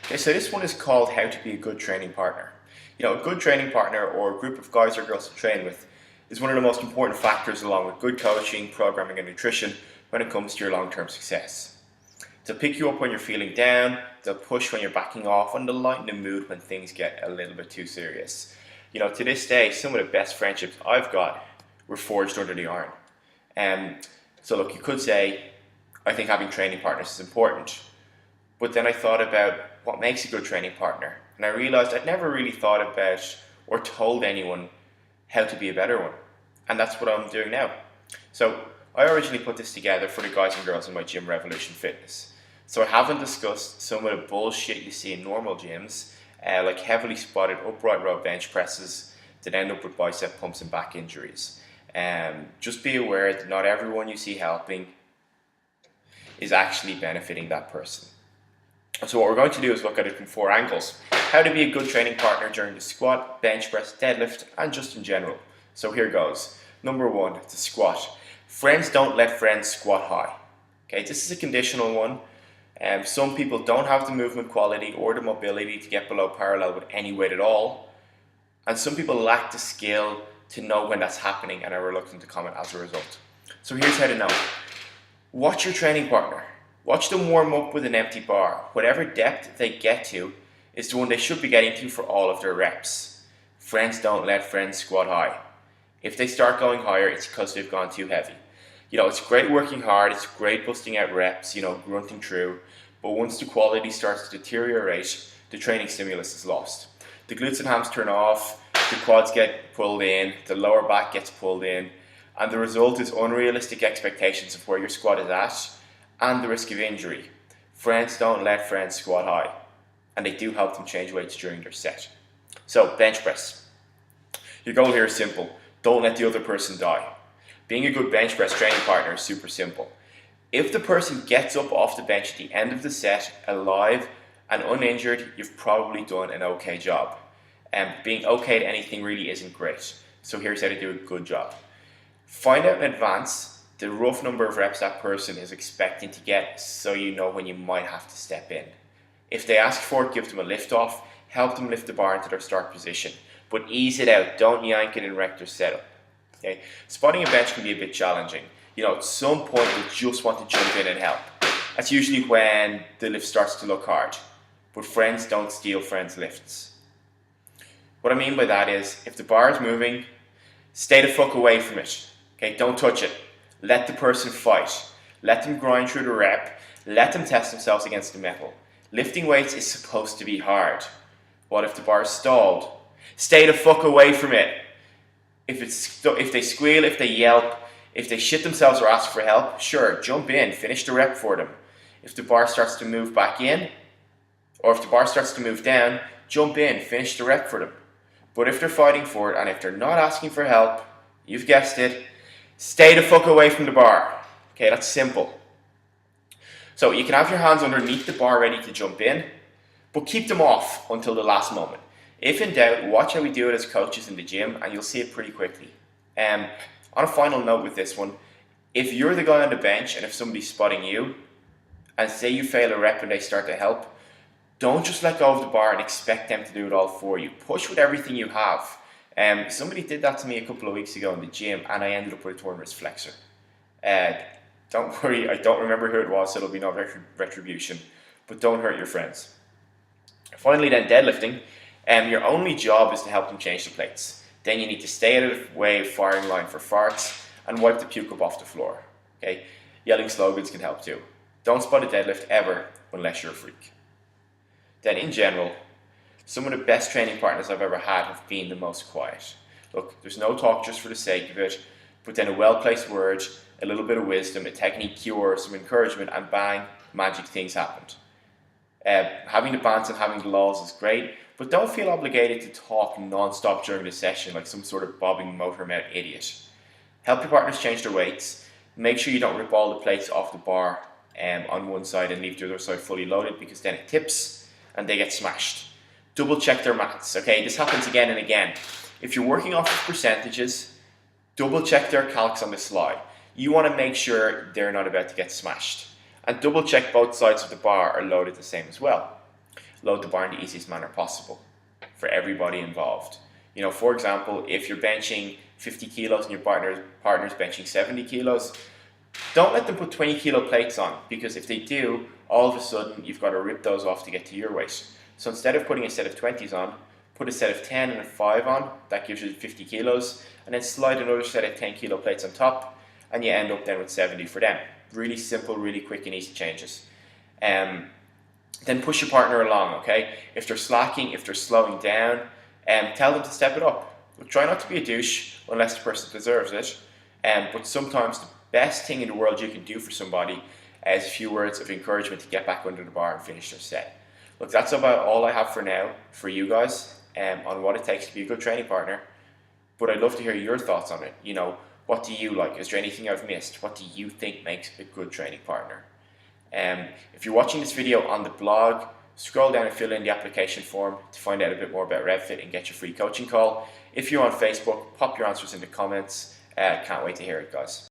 Okay, so this one is called How to Be a Good Training Partner. A good training partner or a group of guys or girls to train with is one of the most important factors along with good coaching, programming and nutrition when it comes to your long-term success. They'll pick you up when you're feeling down, they'll push when you're backing off, and they'll lighten the mood when things get a little bit too serious. To this day, some of the best friendships I've got were forged under the iron. So look, you could say, I think having training partners is important. But then I thought about what makes a good training partner. And I realized I'd never really thought about or told anyone how to be a better one. And that's what I'm doing now. So I originally put this together for the guys and girls in my gym, Revolution Fitness. So I haven't discussed some of the bullshit you see in normal gyms, like heavily spotted upright row bench presses that end up with bicep pumps and back injuries. Just be aware that not everyone you see helping is actually benefiting that person. So what we're going to do is look at it from 4 angles. How to be a good training partner during the squat, bench press, deadlift, and just in general. So here goes. Number 1, the squat. Friends don't let friends squat high. Okay, this is a conditional one. Some people don't have the movement quality or the mobility to get below parallel with any weight at all. And some people lack the skill to know when that's happening and are reluctant to comment as a result. So here's how to know. Watch your training partner. Watch them warm up with an empty bar. Whatever depth they get to is the one they should be getting to for all of their reps. Friends don't let friends squat high. If they start going higher, it's because they've gone too heavy. It's great working hard, it's great busting out reps, grunting through, but once the quality starts to deteriorate, the training stimulus is lost. The glutes and hams turn off, the quads get pulled in, the lower back gets pulled in, and the result is unrealistic expectations of where your squat is at, and the risk of injury. Friends don't let friends squat high, and they do help them change weights during their set. So, bench press. Your goal here is simple. Don't let the other person die. Being a good bench press training partner is super simple. If the person gets up off the bench at the end of the set, alive and uninjured, you've probably done an okay job. And being okay at anything really isn't great. So here's how to do a good job. Find out in advance the rough number of reps that person is expecting to get, so you know when you might have to step in. If they ask for it, give them a lift off, help them lift the bar into their start position, but ease it out, don't yank it and wreck their setup. Okay? Spotting a bench can be a bit challenging. At some point you just want to jump in and help. That's usually when the lift starts to look hard, but friends don't steal friends' lifts. What I mean by that is, if the bar is moving, stay the fuck away from it. Okay? Don't touch it. Let the person fight. Let them grind through the rep. Let them test themselves against the metal. Lifting weights is supposed to be hard. What if the bar is stalled? Stay the fuck away from it. If they squeal, if they yelp, if they shit themselves or ask for help, sure, jump in, finish the rep for them. If the bar starts to move back in, or if the bar starts to move down, jump in, finish the rep for them. But if they're fighting for it and if they're not asking for help, you've guessed it, stay the fuck away from the bar. Okay, that's simple. So you can have your hands underneath the bar ready to jump in, but keep them off until the last moment. If in doubt, watch how we do it as coaches in the gym and you'll see it pretty quickly. On a final note with this one, if you're the guy on the bench and if somebody's spotting you, and say you fail a rep and they start to help, don't just let go of the bar and expect them to do it all for you. Push with everything you have. Somebody did that to me a couple of weeks ago in the gym and I ended up with a torn wrist flexor. Don't worry, I don't remember who it was, so there'll be no retribution. But don't hurt your friends. Finally then, deadlifting. Your only job is to help them change the plates. Then you need to stay out of the way of firing line for farts and wipe the puke up off the floor. Okay? Yelling slogans can help too. Don't spot a deadlift ever unless you're a freak. Then in general, some of the best training partners I've ever had have been the most quiet. Look, there's no talk just for the sake of it, but then a well-placed word, a little bit of wisdom, a technique cure, some encouragement, and bang, magic things happened. Having the bants and having the lulls is great, but don't feel obligated to talk non-stop during the session like some sort of bobbing motor mouth idiot. Help your partners change their weights. Make sure you don't rip all the plates off the bar on one side and leave the other side fully loaded, because then it tips and they get smashed. Double check their maths, okay? This happens again and again. If you're working off of percentages, double check their calcs on the slide. You want to make sure they're not about to get smashed. And double check both sides of the bar are loaded the same as well. load the bar in the easiest manner possible for everybody involved. You know, for example, if you're benching 50 kilos and your partner's benching 70 kilos, don't let them put 20 kilo plates on, because if they do, all of a sudden you've got to rip those off to get to your weight. So instead of putting a set of 20s on, put a set of 10 and a 5 on, that gives you 50 kilos, and then slide another set of 10 kilo plates on top, and you end up then with 70 for them. Really simple, really quick and easy changes. Then push your partner along, okay? If they're slacking, if they're slowing down, tell them to step it up. But try not to be a douche unless the person deserves it. But sometimes the best thing in the world you can do for somebody is a few words of encouragement to get back under the bar and finish their set. Look, that's about all I have for now for you guys on what it takes to be a good training partner. But I'd love to hear your thoughts on it. You know, what do you like? Is there anything I've missed? What do you think makes a good training partner? If you're watching this video on the blog, scroll down and fill in the application form to find out a bit more about RevFit and get your free coaching call. If you're on Facebook, pop your answers in the comments. Can't wait to hear it, guys.